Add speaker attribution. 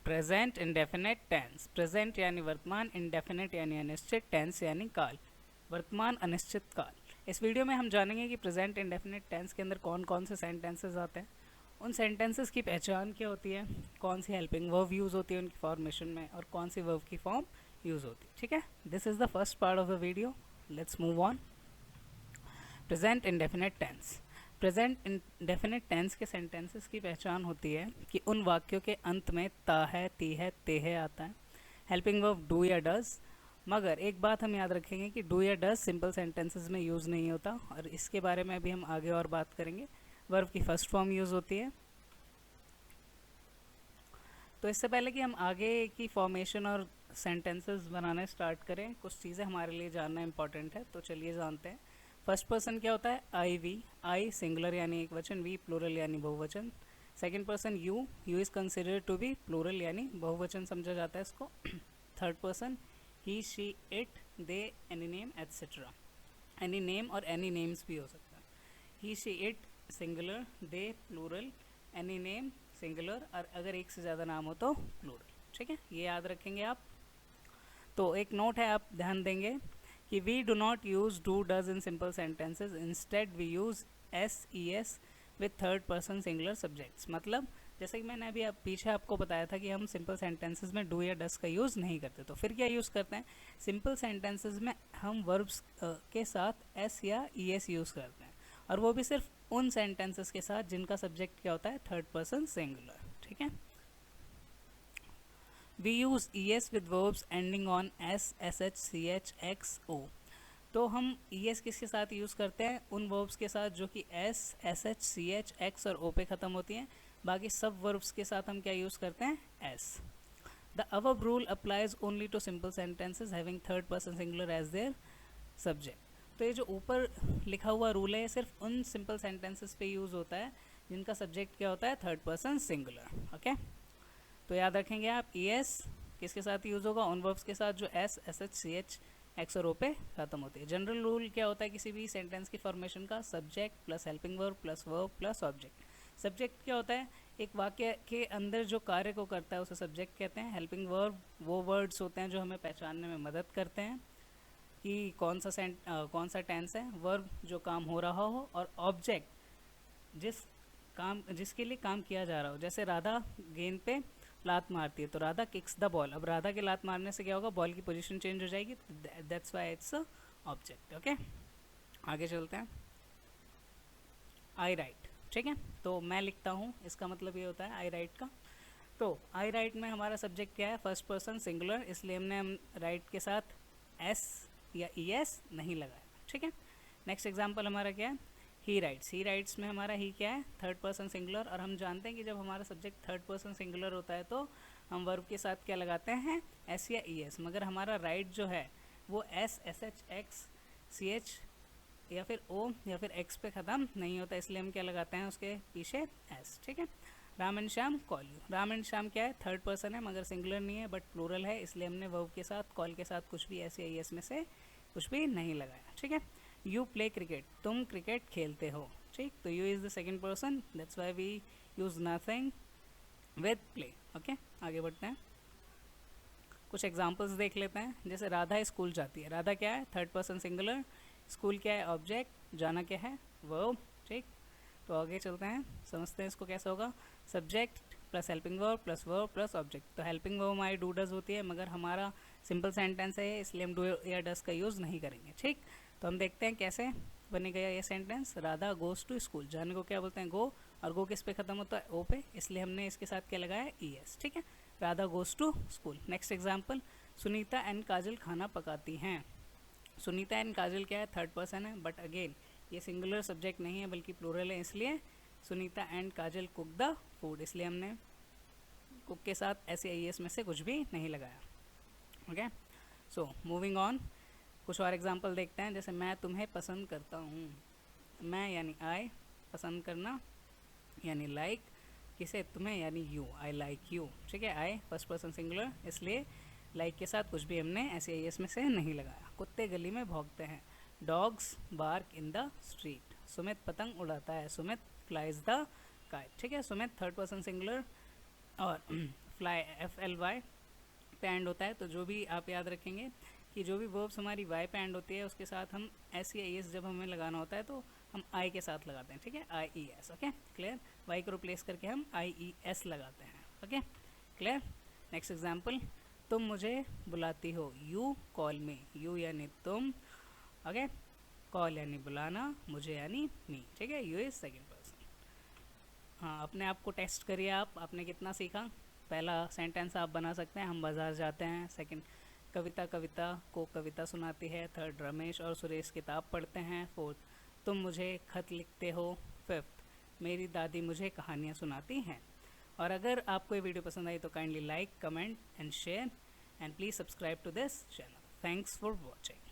Speaker 1: Present indefinite tense. Present यानी वर्तमान, indefinite यानी अनिश्चित, टेंस यानी काल, वर्तमान अनिश्चित काल। इस वीडियो में हम जानेंगे कि प्रेजेंट इंडेफिनिट टेंस के अंदर कौन कौन से सेंटेंसेस आते हैं, उन सेंटेंसेस की पहचान क्या होती है, कौन सी हेल्पिंग वर्ब यूज़ होती है उनकी फॉर्मेशन में, और कौन सी वर्ब की फॉर्म यूज़ होती है। ठीक है, this is the first part of the video. Let's move on. Present indefinite tense. Present indefinite tense के सेंटेंसेस की पहचान होती है कि उन वाक्यों के अंत में ता है, ती है, ते है आता है, हेल्पिंग वर्ब डू या डज। मगर एक बात हम याद रखेंगे कि डू या डज सिंपल सेंटेंसेस में यूज़ नहीं होता, और इसके बारे में अभी हम आगे और बात करेंगे। वर्ब की फर्स्ट फॉर्म यूज़ होती है। तो इससे पहले कि हम आगे की फॉर्मेशन और सेंटेंसेस बनाने स्टार्ट करें, कुछ चीज़ें हमारे लिए जानना इंपॉर्टेंट है, तो चलिए जानते हैं। फर्स्ट पर्सन क्या होता है? आई, वी। आई सिंगुलर यानी एक वचन, वी प्लूरल यानी बहुवचन। Second person you, you is considered to be plural यानी बहुवचन समझा जाता है इसको। Third person he, she, it, they, any name etcetera. Any name और एनी नेम्स भी हो सकता है। He, she, it singular, they plural, any name singular, और अगर एक से ज़्यादा नाम हो तो प्लूरल। ठीक है, ये याद रखेंगे आप। तो एक नोट है, आप ध्यान देंगे कि we do not use do does in simple sentences, instead we use S, E S with third person singular subjects. मतलब जैसे कि मैंने अभी पीछे आपको बताया था कि हम सिंपल सेंटेंसेज में डू या डस का यूज़ नहीं करते, तो फिर क्या यूज़ करते हैं? सिंपल सेंटेंसेज में हम वर्ब्स के साथ एस या ई एस यूज़ करते हैं, और वो भी सिर्फ उन सेंटेंसेस के साथ जिनका सब्जेक्ट क्या होता है? Third person singular. ठीक है, we use E S with verbs ending on S, S H, C H, X, O. तो हम ई एस किसके साथ यूज़ करते हैं? उन वर्ब्स के साथ जो कि S, S H, C H, X और ओ पे ख़त्म होती हैं। बाकी सब वर्ब्स के साथ हम क्या यूज़ करते हैं? S. The above rule applies only to simple sentences having third person singular as their subject। तो ये जो ऊपर लिखा हुआ रूल है, ये सिर्फ उन सिंपल सेंटेंसेस पे यूज़ होता है जिनका सब्जेक्ट क्या होता है? Third person singular. ओके, तो याद रखेंगे आप, ई एस किसके साथ यूज़ होगा? उन वर्ब्स के साथ जो S, S H, C H, X और ओ पे खत्म होती है। जनरल रूल क्या होता है किसी भी सेंटेंस की फॉर्मेशन का? Subject plus helping verb plus verb plus object. Subject क्या होता है? एक वाक्य के अंदर जो कार्य को करता है उसे सब्जेक्ट कहते हैं। हेल्पिंग वर्ब वो वर्ड्स होते हैं जो हमें पहचानने में मदद करते हैं कि कौन सा टेंस है, वर्ब जो काम हो रहा हो, और ऑब्जेक्ट जिसके लिए काम किया जा रहा हो। जैसे राधा गेंद पे लात मारती है, तो राधा किक्स द बॉल। अब राधा के लात मारने से क्या होगा? बॉल की पोजीशन चेंज हो जाएगी, that's why it's a object. Okay, आगे चलते हैं। आई राइट। ठीक है, तो मैं लिखता हूँ, इसका मतलब ये होता है आई राइट का। तो आई राइट में हमारा सब्जेक्ट क्या है? फर्स्ट पर्सन सिंगुलर, इसलिए हम राइट के साथ एस या ई एस नहीं लगाया। ठीक है, नेक्स्ट एग्जाम्पल हमारा क्या है? ही राइट्स। ही राइट्स में हमारा ही क्या है? थर्ड पर्सन सिंगुलर, और हम जानते हैं कि जब हमारा सब्जेक्ट थर्ड पर्सन सिंगुलर होता है तो हम वर्ब के साथ क्या लगाते हैं? एस या ई एस। मगर हमारा राइट जो है वो S, S H, X, C H या फिर ओ या फिर एक्स पे ख़त्म नहीं होता, इसलिए हम क्या लगाते हैं उसके पीछे? एस। ठीक है, Ram and Shyam call you. Ram and Shyam क्या है? थर्ड पर्सन है मगर सिंगुलर नहीं है, बट प्लूरल है, इसलिए हमने वर्ब के साथ, कॉल के साथ कुछ भी एस या ई एस में से कुछ भी नहीं लगाया। ठीक है, यू प्ले क्रिकेट। तुम क्रिकेट खेलते हो। ठीक, तो you is the second person, that's why we use nothing with play. Okay, आगे बढ़ते हैं, कुछ एग्जाम्पल्स देख लेते हैं। जैसे राधा स्कूल जाती है। राधा क्या है? Third person singular. स्कूल क्या है? ऑब्जेक्ट। जाना क्या है? वर्ब। ठीक, तो आगे चलते हैं, समझते हैं इसको कैसे होगा। Subject plus helping verb plus verb plus object. तो हेल्पिंग वर्ब हमारी डू डज होती है, मगर हमारा सिंपल सेंटेंस है इसलिए हम डू या डज का यूज़ नहीं करेंगे। ठीक, तो हम देखते हैं कैसे बनेगा ये sentence. Radha goes to school. जाने को क्या बोलते हैं? गो, और गो किस पे ख़त्म होता है? ओ पे, इसलिए हमने इसके साथ क्या लगाया? E S. ठीक है, Radha goes to school. Next example, Sunita and Kajal खाना पकाती हैं। सुनीता एंड काजल क्या है? थर्ड पर्सन है, बट अगेन ये सिंगुलर सब्जेक्ट नहीं है बल्कि प्लूरल है, इसलिए Sunita and Kajal cook the food, इसलिए हमने कुक के साथ एस या ई एस में से कुछ भी नहीं लगाया। ओके, सो मूविंग ऑन, कुछ और एग्जांपल देखते हैं। जैसे मैं तुम्हें पसंद करता हूँ। मैं यानी आई, पसंद करना यानी लाइक, किसे? तुम्हें यानी यू, आई लाइक यू। ठीक है, आई फर्स्ट पर्सन सिंगुलर, इसलिए लाइक के साथ कुछ भी हमने एस या ई एस में से नहीं लगाया। कुत्ते गली में भौंकते हैं। Dogs bark in the street. Sumit पतंग उड़ाता है। Sumit flies the kite. ठीक है, सुमित थर्ड पर्सन सिंगुलर, और फ्लाई FLY पे एंड होता है। तो जो भी आप याद रखेंगे कि जो भी वर्ब्स हमारी वाई पे एंड होती है उसके साथ हम एस या एस जब हमें लगाना होता है तो हम आई के साथ लगाते हैं, ठीक है, IES। ओके क्लियर, वाई को रिप्लेस करके हम IES लगाते हैं। Okay clear. नेक्स्ट एग्जाम्पल, तुम मुझे बुलाती हो, यू कॉल मी, यू यानी तुम, ओके, कॉल यानी बुलाना, मुझे यानी मी, ठीक है, यू इज सेकेंड पर्सन। हाँ, अपने आप को टेस्ट करिए, आपने कितना सीखा। पहला सेंटेंस आप बना सकते हैं, हम बाज़ार जाते हैं। सेकंड, कविता को कविता सुनाती है। थर्ड, रमेश और सुरेश किताब पढ़ते हैं। फोर्थ, तुम मुझे खत लिखते हो। फिफ्थ, मेरी दादी मुझे कहानियाँ सुनाती हैं। और अगर आपको ये वीडियो पसंद आई तो kindly like, comment and share and please subscribe to this channel. Thanks for watching.